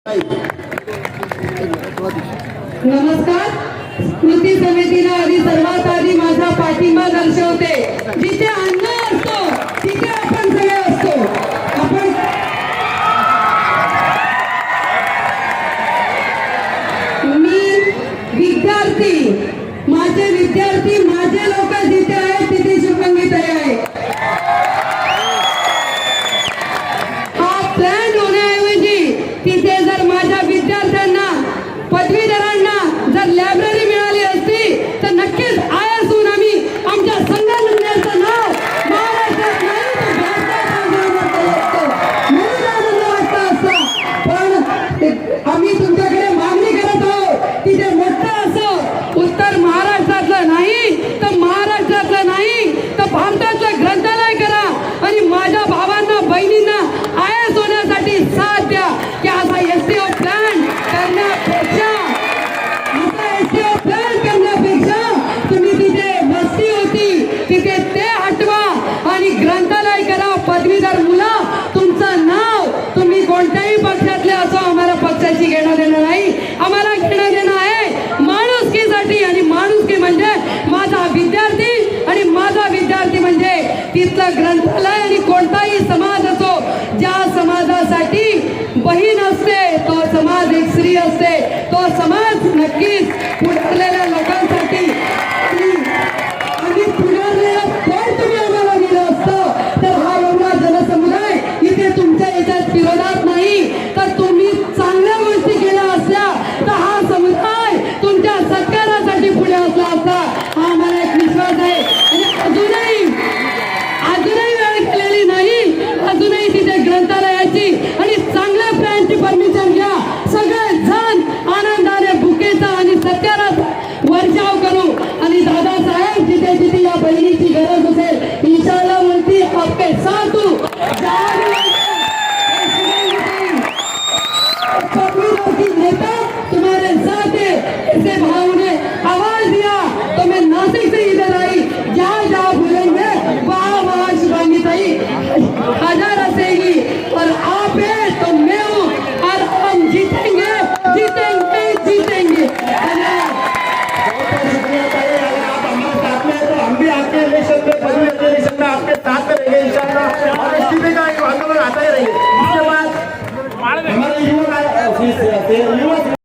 नमस्कार. स्मृती समितीला आधी सर्वात आधी माझा पाठिंबा दर्शवते. जिथे अन्न असतो तिथे आपण सगळे असतो. आपण मी विद्यार्थी, माझे विद्यार्थी, माझे लोक जिथे आहेत तिथे शुभंगी ताई आहे. हा प्लॅन होण्याऐवजी तिथे जर माझ्या विद्यार्थ्यांना, पदवीधरांना जर लायब्ररी मिळाली असती तर नक्कीच आयासून आम्ही आमच्या संघटनेचं नाव महाराष्ट्रात नाही तर भारतात असतं. म्हणून आनंद वाटत असतं. पण आम्ही तुमच्याकडे मागणी करत आहोत. तिथे मोठं असं उत्तर महाराष्ट्रातलं नाही तर महाराष्ट्रातलं नाही तर भारतातलं ग्रंथालय करा आणि माझ्या भावांना, बहिणींना आयास होण्यासाठी साथ द्या. की असा एसटीओ प्लॅन करण्यापेक्षा तुम्ही तिथे वस्ती होती तिथे ते हटवा आणि ग्रंथालय करा. पदवीधर मुलं, तुमचं नाव, तुम्ही कोणत्याही पक्षातले असो, आम्हाला पक्षाची घेणं देणं नाही. आम्हाला घेणं देणं आहे माणुसकीसाठी. आणि माणुसकी म्हणजे माझा विद्यार्थी आणि माझा विद्यार्थी म्हणजे तिथलं ग्रंथालय. आणि कोणताही समाज असो, ज्या समाजासाठी बहीण असते तो समाज एक स्त्री असते. तो समाज नक्कीच पुढारलेल्या लोकांसाठी